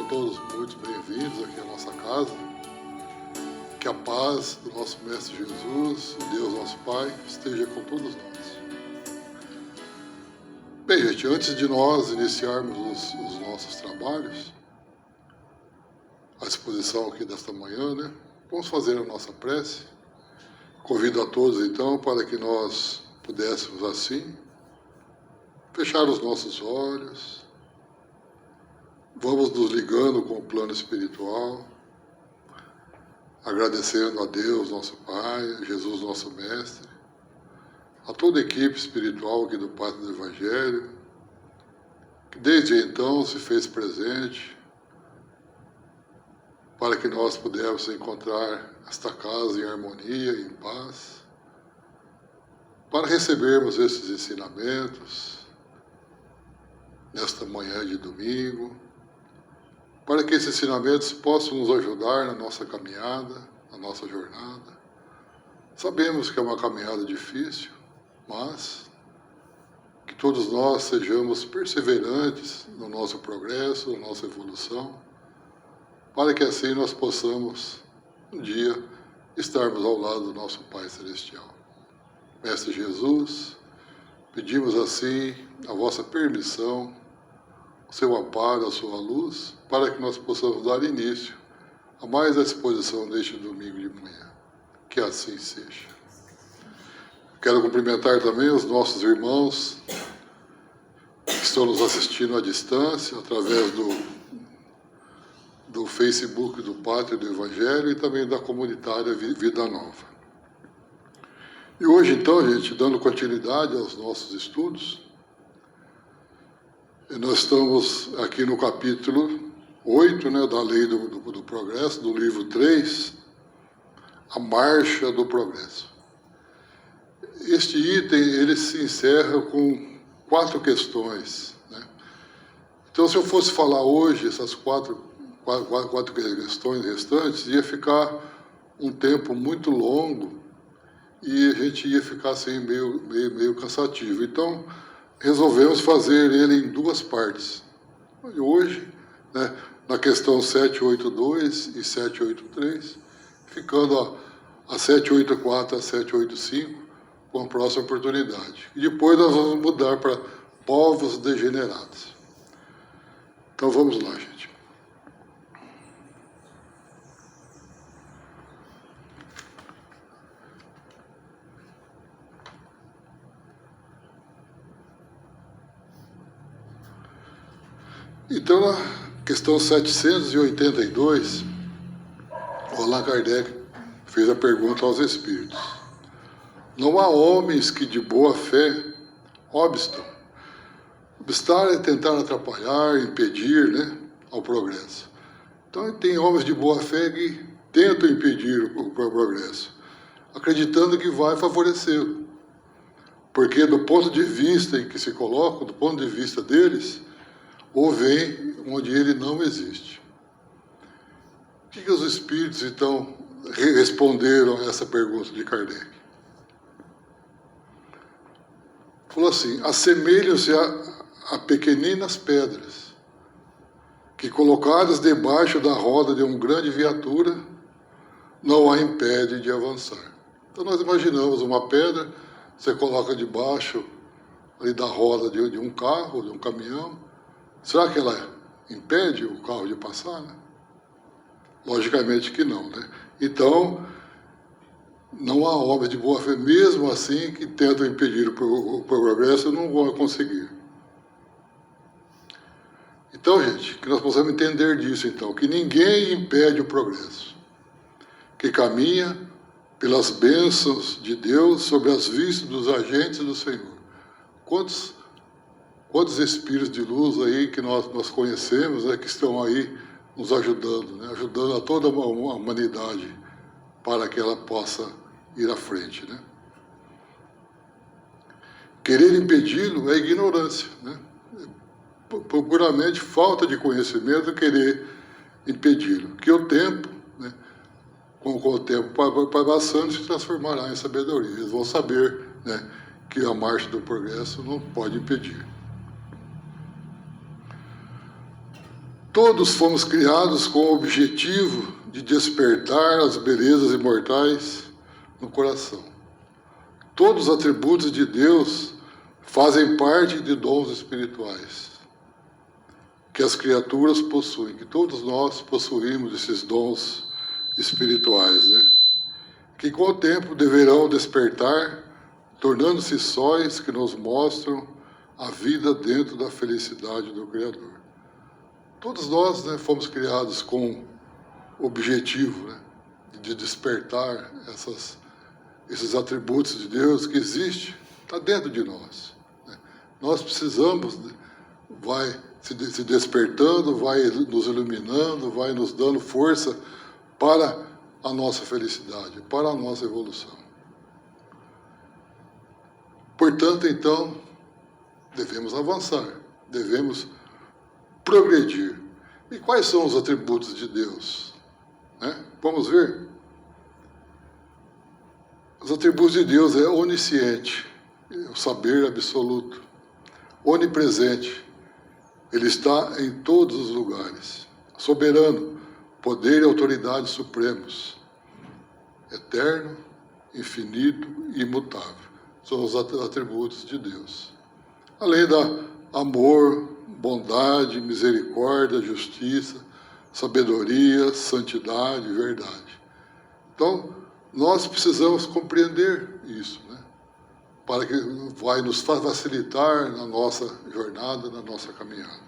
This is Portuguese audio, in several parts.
Sejam todos muito bem-vindos aqui à nossa casa. Que a paz do nosso Mestre Jesus, Deus nosso Pai, esteja com todos nós. Bem, gente, antes de nós iniciarmos os nossos trabalhos, à disposição aqui desta manhã, né? Vamos fazer a nossa prece. Convido a todos, então, para que nós pudéssemos, assim, fechar os nossos olhos. Vamos nos ligando com o plano espiritual, agradecendo a Deus, nosso Pai, a Jesus, nosso Mestre, a toda a equipe espiritual aqui do Pátio do Evangelho, que desde então se fez presente para que nós pudéssemos encontrar esta casa em harmonia e em paz, para recebermos esses ensinamentos nesta manhã de domingo, para que esses ensinamentos possam nos ajudar na nossa caminhada, na nossa jornada. Sabemos que é uma caminhada difícil, mas que todos nós sejamos perseverantes no nosso progresso, na nossa evolução, para que assim nós possamos, um dia, estarmos ao lado do nosso Pai Celestial. Mestre Jesus, pedimos assim a vossa permissão, o seu amparo, a sua luz, para que nós possamos dar início a mais a exposição deste domingo de manhã. Que assim seja. Quero cumprimentar também os nossos irmãos que estão nos assistindo à distância, através do Facebook do Pátio do Evangelho e também da comunitária Vida Nova. E hoje, então, gente, dando continuidade aos nossos estudos, nós estamos aqui no capítulo 8, né, da Lei do Progresso, do livro 3, a Marcha do Progresso. Este item, ele se encerra com 4 questões, né? Então, se eu fosse falar hoje essas quatro questões restantes, ia ficar um tempo muito longo e a gente ia ficar assim meio cansativo. Então, resolvemos fazer ele em 2 partes. E hoje, né, na questão 782 e 783, ficando a 784 a 785, com a próxima oportunidade. E depois nós vamos mudar para povos degenerados. Então vamos lá, gente. Então, na questão 782, o Allan Kardec fez a pergunta aos espíritos. Não há homens que de boa fé obstam. Obstar é tentar atrapalhar, impedir, né, ao progresso. Então, tem homens de boa fé que tentam impedir o progresso, acreditando que vai favorecê-lo. Porque do ponto de vista em que se colocam, do ponto de vista deles, ou vem onde ele não existe. O que os espíritos, então, responderam a essa pergunta de Kardec? Falou assim: assemelham-se a pequeninas pedras que, colocadas debaixo da roda de uma grande viatura, não a impede de avançar. Então nós imaginamos uma pedra, você coloca debaixo ali da roda de um carro, de um caminhão. Será que ela impede o carro de passar, né? Logicamente que não, né? Então, não há homens de boa fé, mesmo assim, que tentam impedir o progresso, não vão conseguir. Então, gente, que nós possamos entender disso, então, que ninguém impede o progresso, que caminha pelas bênçãos de Deus sobre as vistas dos agentes do Senhor. Quantos espíritos de luz aí que nós conhecemos, né, que estão aí nos ajudando, né, ajudando a toda a humanidade para que ela possa ir à frente, né? Querer impedi-lo é ignorância, né? Puramente falta de conhecimento querer impedi-lo. Que o tempo, né, com o tempo passando, se transformará em sabedoria. Eles vão saber, né, que a marcha do progresso não pode impedir. Todos fomos criados com o objetivo de despertar as belezas imortais no coração. Todos os atributos de Deus fazem parte de dons espirituais que as criaturas possuem, que todos nós possuímos esses dons espirituais, né? Que com o tempo deverão despertar, tornando-se sóis que nos mostram a vida dentro da felicidade do Criador. Todos nós, né, fomos criados com o objetivo, né, de despertar esses atributos de Deus que existem, está dentro de nós. Né? Nós precisamos, né, vai se despertando, vai nos iluminando, vai nos dando força para a nossa felicidade, para a nossa evolução. Portanto, então, devemos avançar, devemos progredir. E quais são os atributos de Deus? Né? Vamos ver? Os atributos de Deus é onisciente, o saber absoluto, onipresente, Ele está em todos os lugares, soberano, poder e autoridade supremos, eterno, infinito e imutável. São os atributos de Deus. Além da amor, bondade, misericórdia, justiça, sabedoria, santidade, verdade. Então, nós precisamos compreender isso, né? Para que vai nos facilitar na nossa jornada, na nossa caminhada.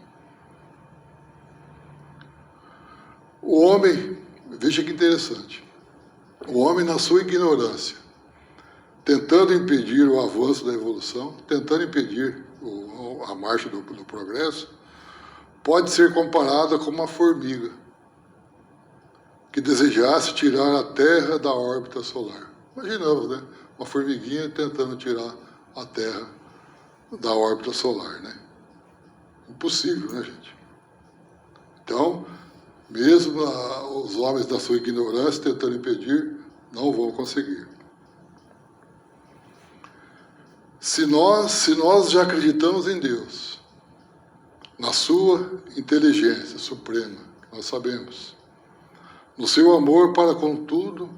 O homem, veja que interessante, o homem na sua ignorância, tentando impedir o avanço da evolução, tentando impedir a marcha do progresso, pode ser comparada com uma formiga que desejasse tirar a Terra da órbita solar. Imaginamos, né? Uma formiguinha tentando tirar a Terra da órbita solar, né? Impossível, né, gente? Então, mesmo os homens da sua ignorância tentando impedir, não vão conseguir. Se nós já acreditamos em Deus, na sua inteligência suprema, nós sabemos, no seu amor para com tudo,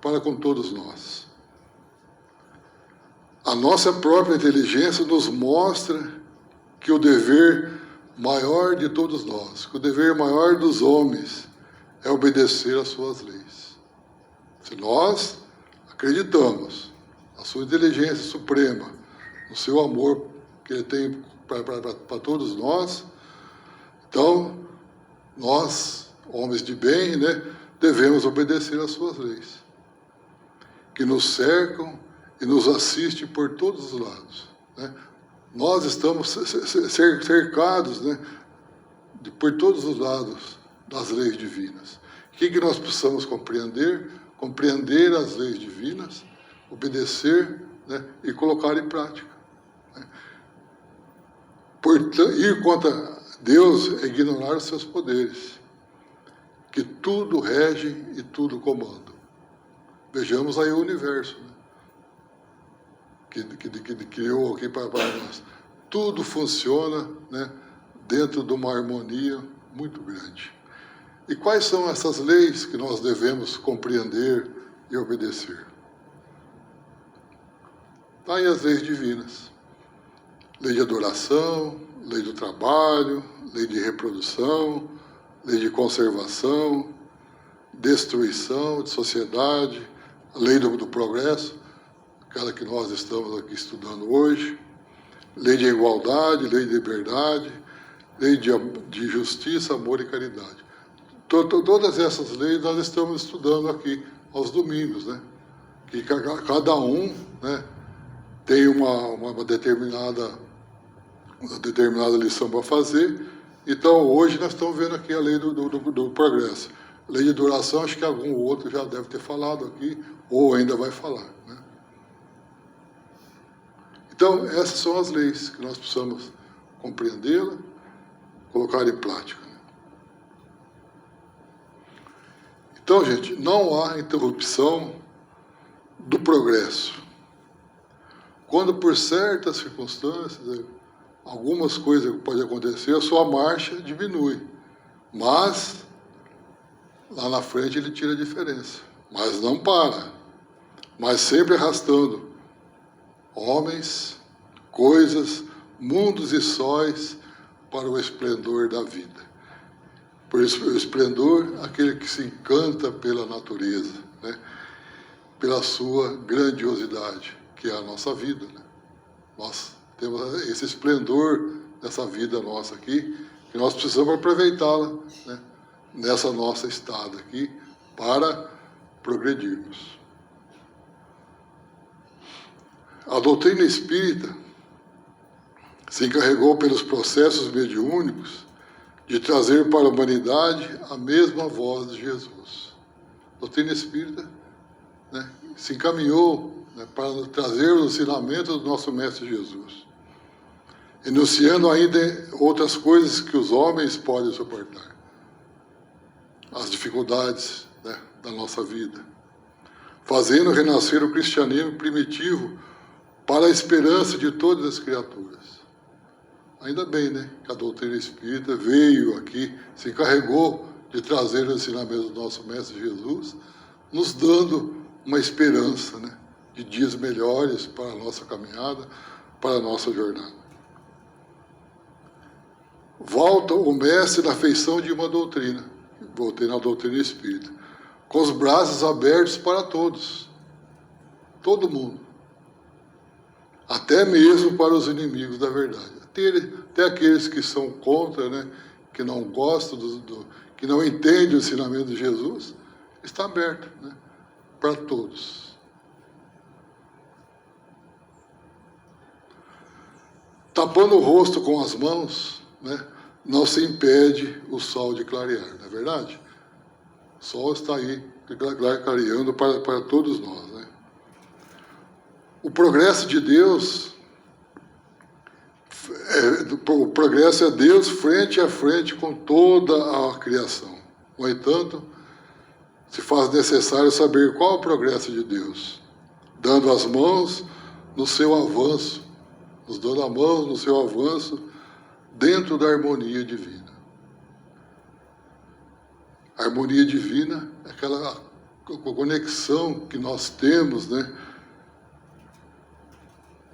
para com todos nós, a nossa própria inteligência nos mostra que o dever maior de todos nós, que o dever maior dos homens é obedecer às suas leis. Se nós acreditamos na sua inteligência suprema, no seu amor que Ele tem para todos nós, então nós, homens de bem, né, devemos obedecer às suas leis, que nos cercam e nos assistem por todos os lados, né? Nós estamos cercados, né, por todos os lados das leis divinas. O que nós precisamos compreender? Compreender as leis divinas, obedecer, né, e colocar em prática. Né? Ir contra Deus é ignorar os seus poderes, que tudo rege e tudo comanda. Vejamos aí o universo, né, que criou aqui para nós. Tudo funciona, né, dentro de uma harmonia muito grande. E quais são essas leis que nós devemos compreender e obedecer? Está aí as leis divinas. Lei de adoração, lei do trabalho, lei de reprodução, lei de conservação, destruição de sociedade, a lei do progresso, aquela que nós estamos aqui estudando hoje, lei de igualdade, lei de liberdade, lei de justiça, amor e caridade. Todas essas leis nós estamos estudando aqui aos domingos, né? Que cada um, né, tem uma determinada lição para fazer. Então, hoje nós estamos vendo aqui a lei do progresso. Lei de duração, acho que algum outro já deve ter falado aqui, ou ainda vai falar, né? Então, essas são as leis que nós precisamos compreendê-la, colocar em prática. Então, gente, não há interrupção do progresso. Quando, por certas circunstâncias, algumas coisas podem acontecer, a sua marcha diminui. Mas, lá na frente ele tira a diferença. Mas não para. Mas sempre arrastando homens, coisas, mundos e sóis para o esplendor da vida. Por isso, o esplendor, aquele que se encanta pela natureza, né? Pela sua grandiosidade, que é a nossa vida, né? Nós temos esse esplendor dessa vida nossa aqui, que nós precisamos aproveitá-la, né? Nessa nossa estada aqui, para progredirmos. A doutrina espírita se encarregou pelos processos mediúnicos de trazer para a humanidade a mesma voz de Jesus. A doutrina espírita, né, se encaminhou, né, para trazer os ensinamentos do nosso Mestre Jesus, enunciando ainda outras coisas que os homens podem suportar, as dificuldades, né, da nossa vida, fazendo renascer o cristianismo primitivo para a esperança de todas as criaturas. Ainda bem, né, que a doutrina espírita veio aqui, se encarregou de trazer os ensinamentos do nosso Mestre Jesus, nos dando uma esperança, né, de dias melhores para a nossa caminhada, para a nossa jornada. Volta o Mestre na feição de uma doutrina, voltei na doutrina espírita, com os braços abertos para todos, todo mundo. Até mesmo para os inimigos da verdade. Até aqueles que são contra, né, que não gostam, que não entendem o ensinamento de Jesus, está aberto, né, para todos. Tapando o rosto com as mãos, né, não se impede o sol de clarear, não é verdade? O sol está aí clareando para todos nós, né? O progresso de Deus, o progresso é Deus frente a frente com toda a criação. No entanto, se faz necessário saber qual é o progresso de Deus, dando as mãos no seu avanço, nos dando a mão no seu avanço dentro da harmonia divina. A harmonia divina é aquela conexão que nós temos, né?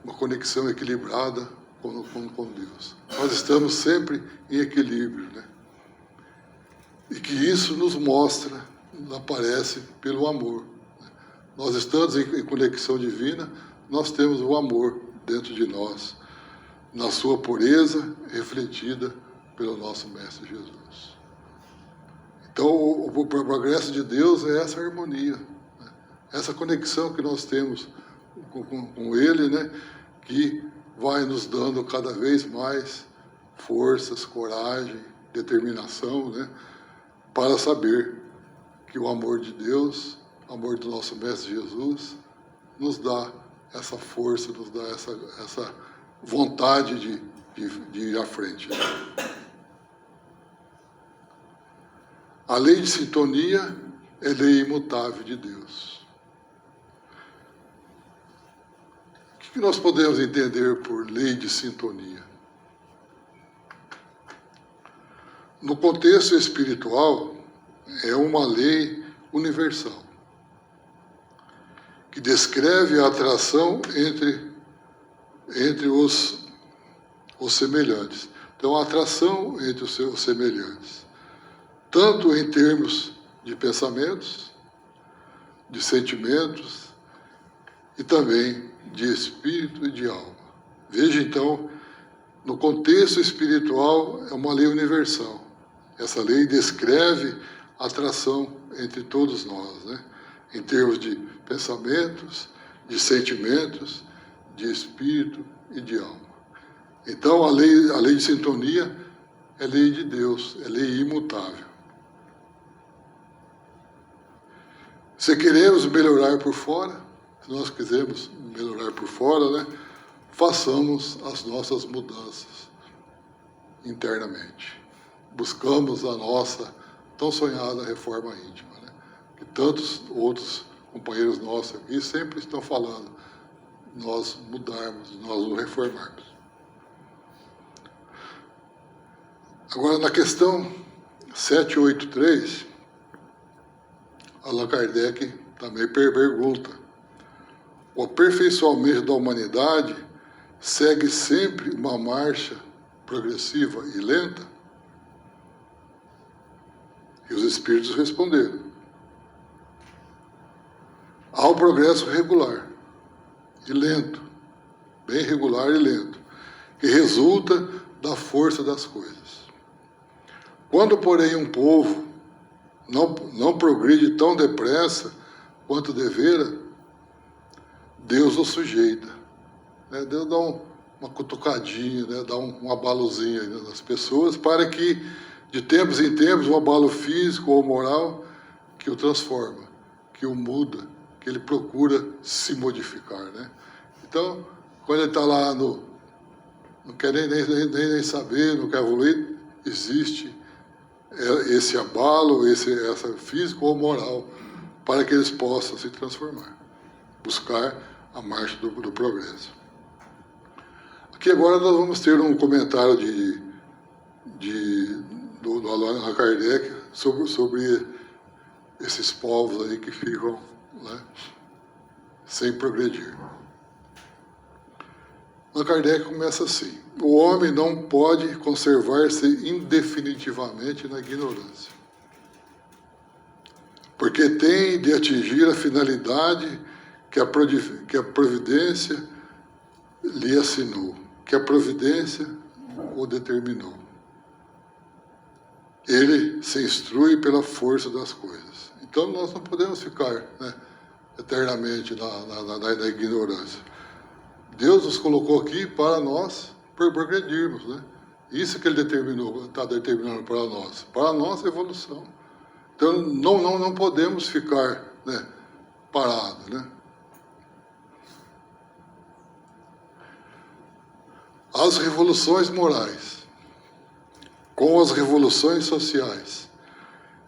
Uma conexão equilibrada com Deus. Nós estamos sempre em equilíbrio, né? E que isso nos mostra, aparece pelo amor. Né? Nós estamos em conexão divina, nós temos o amor dentro de nós, na sua pureza, refletida pelo nosso Mestre Jesus. Então, o progresso de Deus é essa harmonia, né? Essa conexão que nós temos com Ele, né, que vai nos dando cada vez mais forças, coragem, determinação, né, para saber que o amor de Deus, o amor do nosso Mestre Jesus, nos dá essa força, nos dá essa vontade de ir à frente. A lei de sintonia é lei imutável de Deus. O que nós podemos entender por lei de sintonia? No contexto espiritual, é uma lei universal, que descreve a atração entre os semelhantes. Então, a atração entre os seus semelhantes, tanto em termos de pensamentos, de sentimentos e também de espírito e de alma. Veja, então, no contexto espiritual, é uma lei universal. Essa lei descreve a atração entre todos nós, né? Em termos de pensamentos, de sentimentos, de espírito e de alma. Então, a lei de sintonia é lei de Deus, é lei imutável. Se queremos melhorar por fora, se nós quisermos melhorar por fora, né, façamos as nossas mudanças internamente. Buscamos a nossa tão sonhada reforma íntima, né, que tantos outros companheiros nossos aqui sempre estão falando, nós mudarmos, nós nos reformarmos. Agora, na questão 783, Allan Kardec também pergunta: o aperfeiçoamento da humanidade segue sempre uma marcha progressiva e lenta? E os espíritos responderam: há um progresso regular e lento, bem regular e lento, que resulta da força das coisas. Quando, porém, um povo não progride tão depressa quanto devera, Deus o sujeita. Né? Deus dá uma cutucadinha, né? Dá um abalozinho nas pessoas, para que, de tempos em tempos, um abalo físico ou moral que o transforma, que o muda, que ele procura se modificar. Né? Então, quando ele está lá, não quer nem saber, não quer evoluir, existe esse abalo, essa físico ou moral, para que eles possam se transformar, buscar a marcha do progresso. Aqui agora nós vamos ter um comentário do Allan Kardec sobre esses povos aí que ficam, né, sem progredir. Allan Kardec começa assim: o homem não pode conservar-se indefinitivamente na ignorância, porque tem de atingir a finalidade que a providência lhe assinou, que a providência o determinou. Ele se instrui pela força das coisas. Então nós não podemos ficar, né, eternamente na ignorância. Deus nos colocou aqui para nós progredirmos, né? Isso que Ele está determinando para a nossa evolução. Então não podemos ficar, né, parados, né? As revoluções morais, com as revoluções sociais,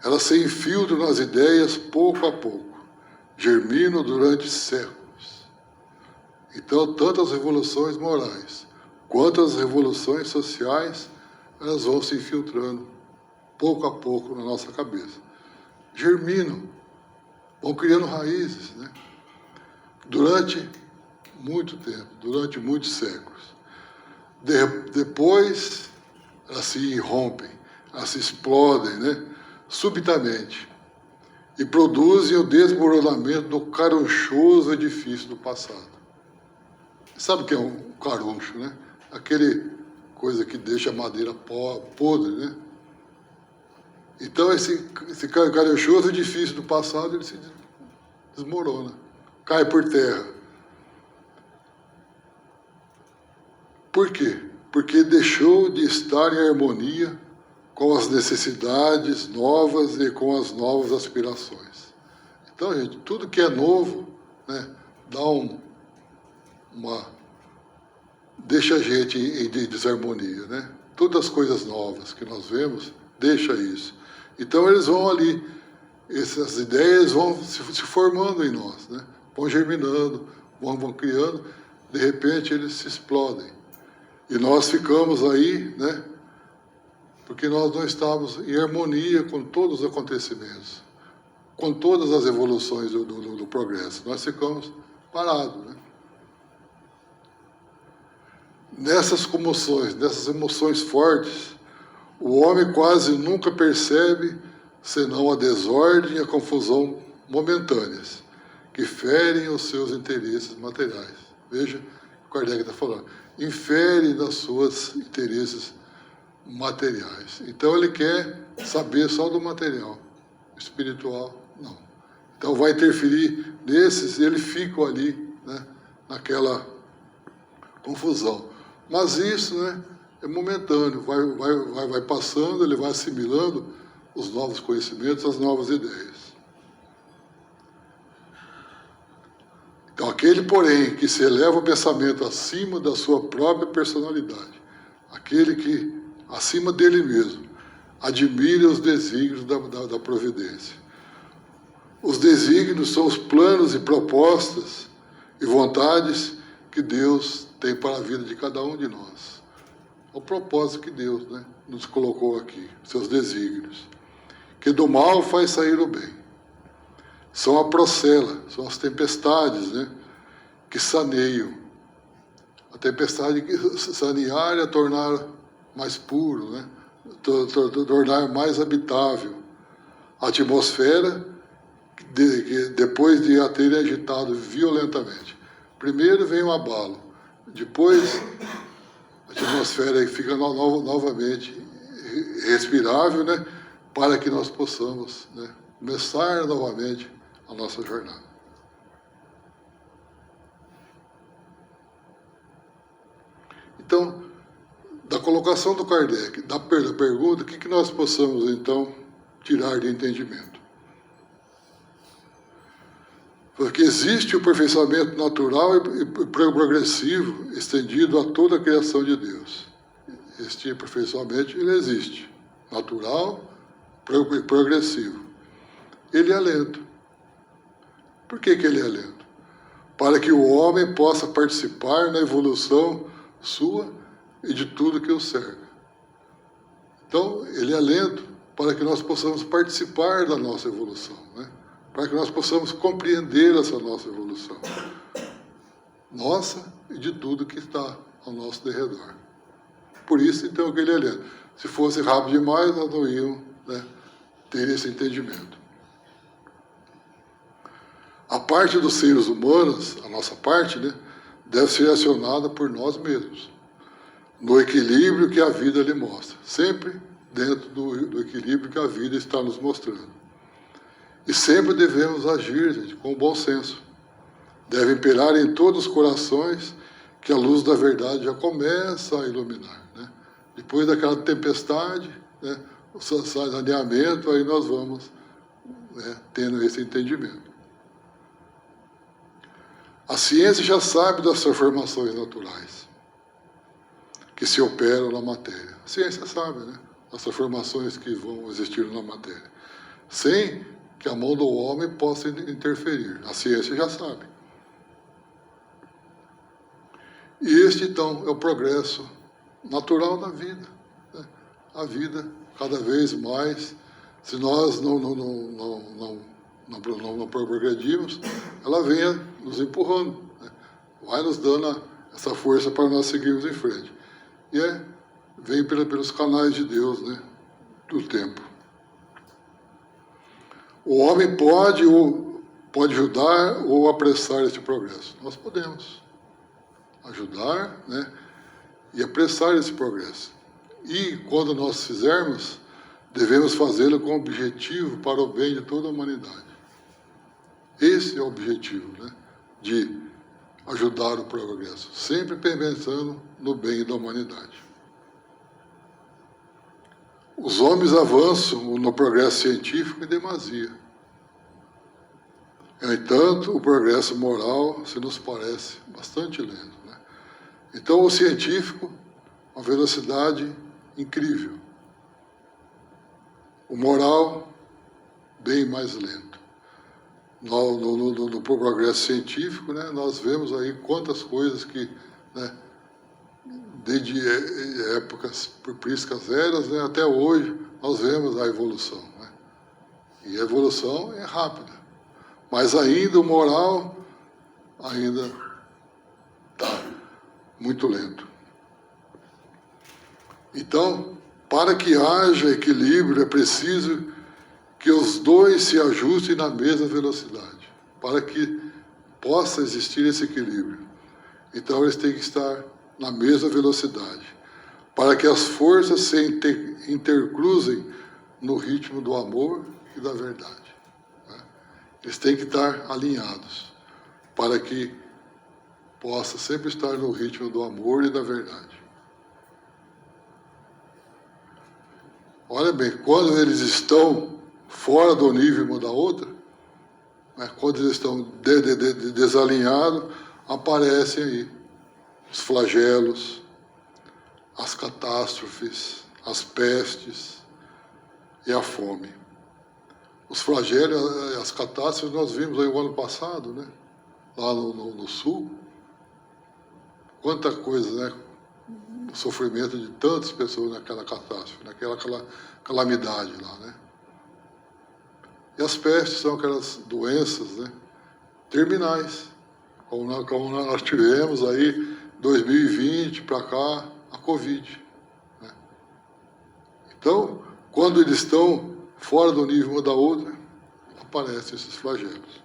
elas se infiltram nas ideias pouco a pouco, germinam durante séculos. Então, tanto as revoluções morais quanto as revoluções sociais, elas vão se infiltrando pouco a pouco na nossa cabeça. Germinam, vão criando raízes, né? Durante muito tempo, durante muitos séculos. Depois, elas se irrompem, elas se explodem, né, subitamente, e produzem o desmoronamento do carunchoso edifício do passado. Sabe o que é um caruncho, né? Aquele coisa que deixa a madeira podre, né? Então, esse carunchoso edifício do passado, ele se desmorona, cai por terra. Por quê? Porque deixou de estar em harmonia com as necessidades novas e com as novas aspirações. Então, gente, tudo que é novo, né, deixa a gente em desarmonia, né? Todas as coisas novas que nós vemos, deixa isso. Então, eles vão ali, essas ideias vão se formando em nós, né? Vão germinando, vão criando, de repente eles se explodem. E nós ficamos aí, né? Porque nós não estamos em harmonia com todos os acontecimentos, com todas as evoluções do progresso. Nós ficamos parados, né? Nessas comoções, nessas emoções fortes, o homem quase nunca percebe senão a desordem e a confusão momentâneas, que ferem os seus interesses materiais. Veja o que Kardec está falando. Infere nos seus interesses materiais. Então ele quer saber só do material, espiritual não. Então vai interferir nesses, e ele fica ali, né, naquela confusão. Mas isso, né, é momentâneo, vai passando, ele vai assimilando os novos conhecimentos, as novas ideias. Então, aquele, porém, que se eleva o pensamento acima da sua própria personalidade, aquele que, acima dele mesmo, admira os desígnios da providência. Os desígnios são os planos e propostas e vontades que Deus tem para a vida de cada um de nós. O propósito que Deus, né, nos colocou aqui, seus desígnios. Que do mal faz sair o bem. São a procela, são as tempestades, né, que saneiam. A tempestade que sanear é tornar mais puro, né, tornar mais habitável a atmosfera que depois de a terem agitado violentamente. Primeiro vem o abalo, depois a atmosfera fica novamente respirável, né, para que nós possamos, né, começar novamente a nossa jornada. Então, da colocação do Kardec, da pergunta, o que nós possamos, então, tirar de entendimento? Porque existe o aperfeiçoamento natural e progressivo estendido a toda a criação de Deus. Este aperfeiçoamento, ele existe, natural e progressivo. Ele é lento. Por que ele é lento? Para que o homem possa participar na evolução sua e de tudo que o cerca. Então, ele é lento para que nós possamos participar da nossa evolução, né? Para que nós possamos compreender essa nossa evolução. Nossa e de tudo que está ao nosso derredor. Por isso, então, que ele é lento. Se fosse rápido demais, nós não íamos, né, ter esse entendimento. A parte dos seres humanos, a nossa parte, né, deve ser acionada por nós mesmos, no equilíbrio que a vida lhe mostra, sempre dentro do equilíbrio que a vida está nos mostrando. E sempre devemos agir, gente, com bom senso. Deve imperar em todos os corações que a luz da verdade já começa a iluminar, né? Depois daquela tempestade, né, o saneamento, aí nós vamos, né, tendo esse entendimento. A ciência já sabe das transformações naturais que se operam na matéria. A ciência sabe, né, as transformações que vão existir na matéria, sem que a mão do homem possa interferir. A ciência já sabe. E este, então, é o progresso natural da vida, né? A vida, cada vez mais, se nós não progredirmos, ela venha nos empurrando, né? Vai nos dando essa força para nós seguirmos em frente. E vem pelos canais de Deus, né, do tempo. O homem pode ajudar ou apressar este progresso. Nós podemos ajudar, né, e apressar esse progresso. E, quando nós fizermos, devemos fazê-lo com objetivo para o bem de toda a humanidade. Esse é o objetivo, né, de ajudar o progresso, sempre pensando no bem da humanidade. Os homens avançam no progresso científico em demasia. No entanto, o progresso moral se nos parece bastante lento, né? Então, o científico, uma velocidade incrível. O moral, bem mais lento. No progresso científico, né, nós vemos aí quantas coisas que, né, desde épocas priscas eras, né, até hoje, nós vemos a evolução, né? E a evolução é rápida. Mas ainda o moral ainda está muito lento. Então, para que haja equilíbrio, é preciso que os dois se ajustem na mesma velocidade, para que possa existir esse equilíbrio. Então, eles têm que estar na mesma velocidade, para que as forças se intercruzem no ritmo do amor e da verdade. Eles têm que estar alinhados, para que possa sempre estar no ritmo do amor e da verdade. Olha bem, quando eles estão fora do nível uma da outra, né, quando eles estão desalinhados, aparecem aí os flagelos, as catástrofes, as pestes e a fome. Os flagelos e as catástrofes nós vimos aí o ano passado, né? Lá no sul. Quanta coisa, né? o sofrimento de tantas pessoas naquela catástrofe, naquela calamidade lá, né? E as pestes são aquelas doenças, né, terminais, como nós tivemos aí 2020 para cá, a Covid, né? Então, quando eles estão fora do nível uma da outra, aparecem esses flagelos.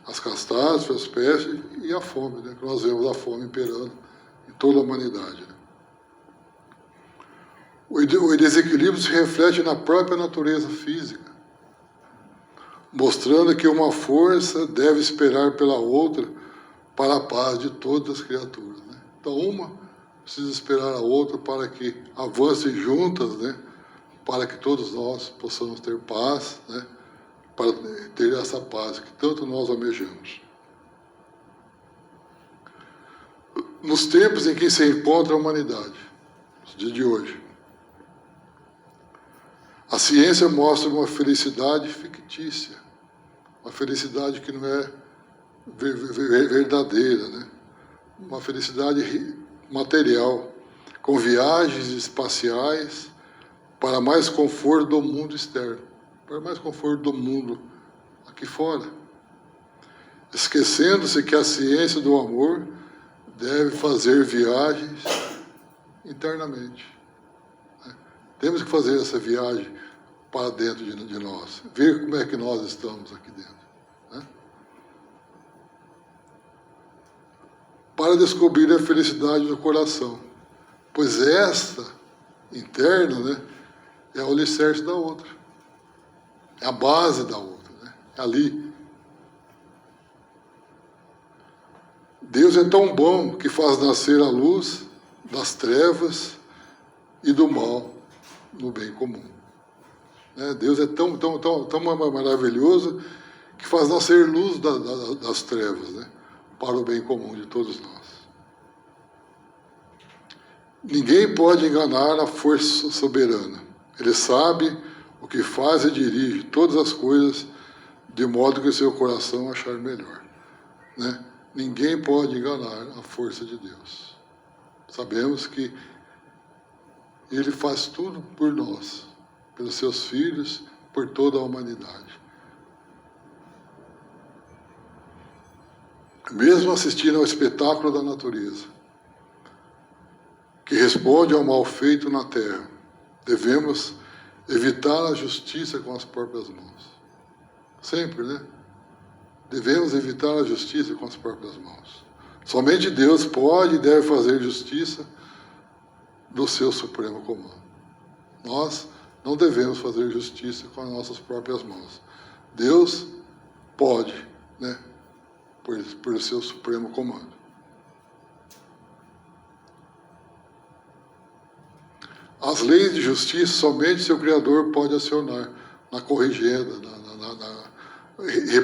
As catástrofes, as pestes e a fome, né? Que nós vemos a fome imperando em toda a humanidade, né? O desequilíbrio se reflete na própria natureza física, mostrando que uma força deve esperar pela outra para a paz de todas as criaturas, né? Então, uma precisa esperar a outra para que avancem juntas, né? Para que todos nós possamos ter paz, né? Para ter essa paz que tanto nós almejamos. Nos tempos em que se encontra a humanidade, nos dias de hoje, a ciência mostra uma felicidade fictícia, uma felicidade que não é verdadeira, né? Uma felicidade material, com viagens espaciais para mais conforto do mundo externo, para mais conforto do mundo aqui fora, esquecendo-se que a ciência do amor deve fazer viagens internamente, né? Temos que fazer essa viagem para dentro de nós, ver como é que nós estamos aqui dentro, né? Para descobrir a felicidade do coração, pois esta interna, né, é o alicerce da outra, é a base da outra, né? É ali. Deus é tão bom que faz nascer a luz das trevas e do mal no bem comum, né? Deus é tão maravilhoso que faz nascer luz das trevas, né, para o bem comum de todos nós. Ninguém pode enganar a força soberana. Ele sabe o que faz e dirige todas as coisas de modo que o seu coração achar melhor, né? Ninguém pode enganar a força de Deus. Sabemos que Ele faz tudo por nós, pelos seus filhos, por toda a humanidade. Mesmo assistindo ao espetáculo da natureza, que responde ao mal feito na terra, devemos evitar a justiça com as próprias mãos. Sempre, né? Devemos evitar a justiça com as próprias mãos. Somente Deus pode e deve fazer justiça do seu supremo comando. Nós não devemos fazer justiça com as nossas próprias mãos. Deus pode, né? Por seu supremo comando. As leis de justiça somente seu Criador pode acionar na corrigenda,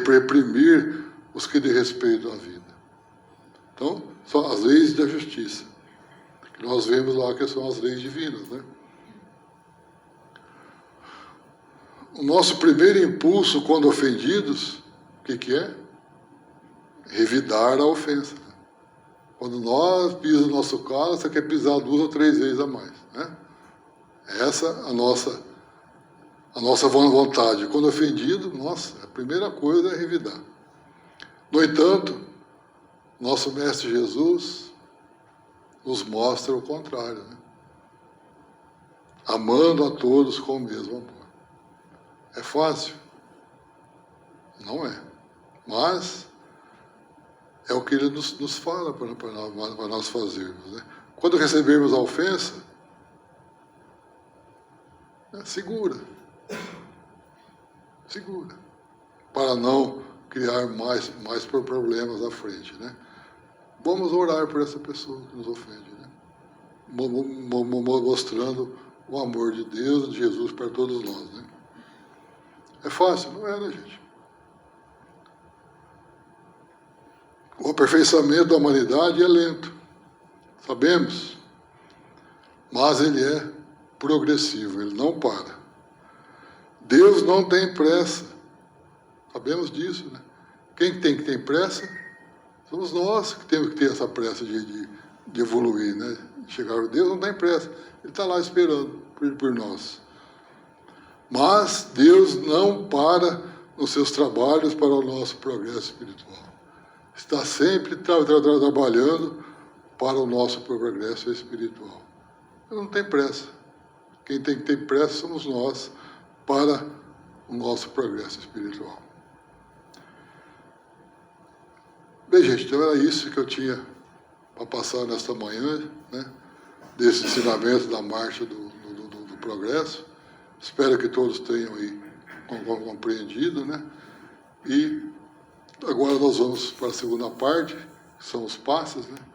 reprimir os que desrespeitam a vida. Então, são as leis da justiça, que nós vemos lá que são as leis divinas, né? O nosso primeiro impulso quando ofendidos, o que é? Revidar a ofensa. Quando nós pisamos no nosso calo, você quer pisar 2 ou 3 vezes a mais, né? Essa é a nossa vontade. Quando ofendido, nossa, a primeira coisa é revidar. No entanto, nosso Mestre Jesus nos mostra o contrário, né? Amando a todos com o mesmo amor. É fácil? Não é. Mas é o que Ele nos fala para nós fazermos, né? Quando recebermos a ofensa, segura, para não criar mais problemas à frente, né? Vamos orar por essa pessoa que nos ofende, né? Mostrando o amor de Deus, de Jesus para todos nós, né? É fácil? Não é, né, gente? O aperfeiçoamento da humanidade é lento, sabemos, mas ele é progressivo, ele não para. Deus não tem pressa, sabemos disso, né? Quem tem que ter pressa somos nós que temos que ter essa pressa de evoluir, né? chegar a Deus, não tem pressa. Ele está lá esperando por nós. Mas Deus não para nos seus trabalhos para o nosso progresso espiritual. Está sempre trabalhando para o nosso progresso espiritual. Ele não tem pressa. Quem tem que ter pressa somos nós para o nosso progresso espiritual. Bem, gente, então era isso que eu tinha para passar nesta manhã, né, desse ensinamento da marcha do progresso. Espero que todos tenham aí compreendido, né? E agora nós vamos para a segunda parte, que são os passos, né?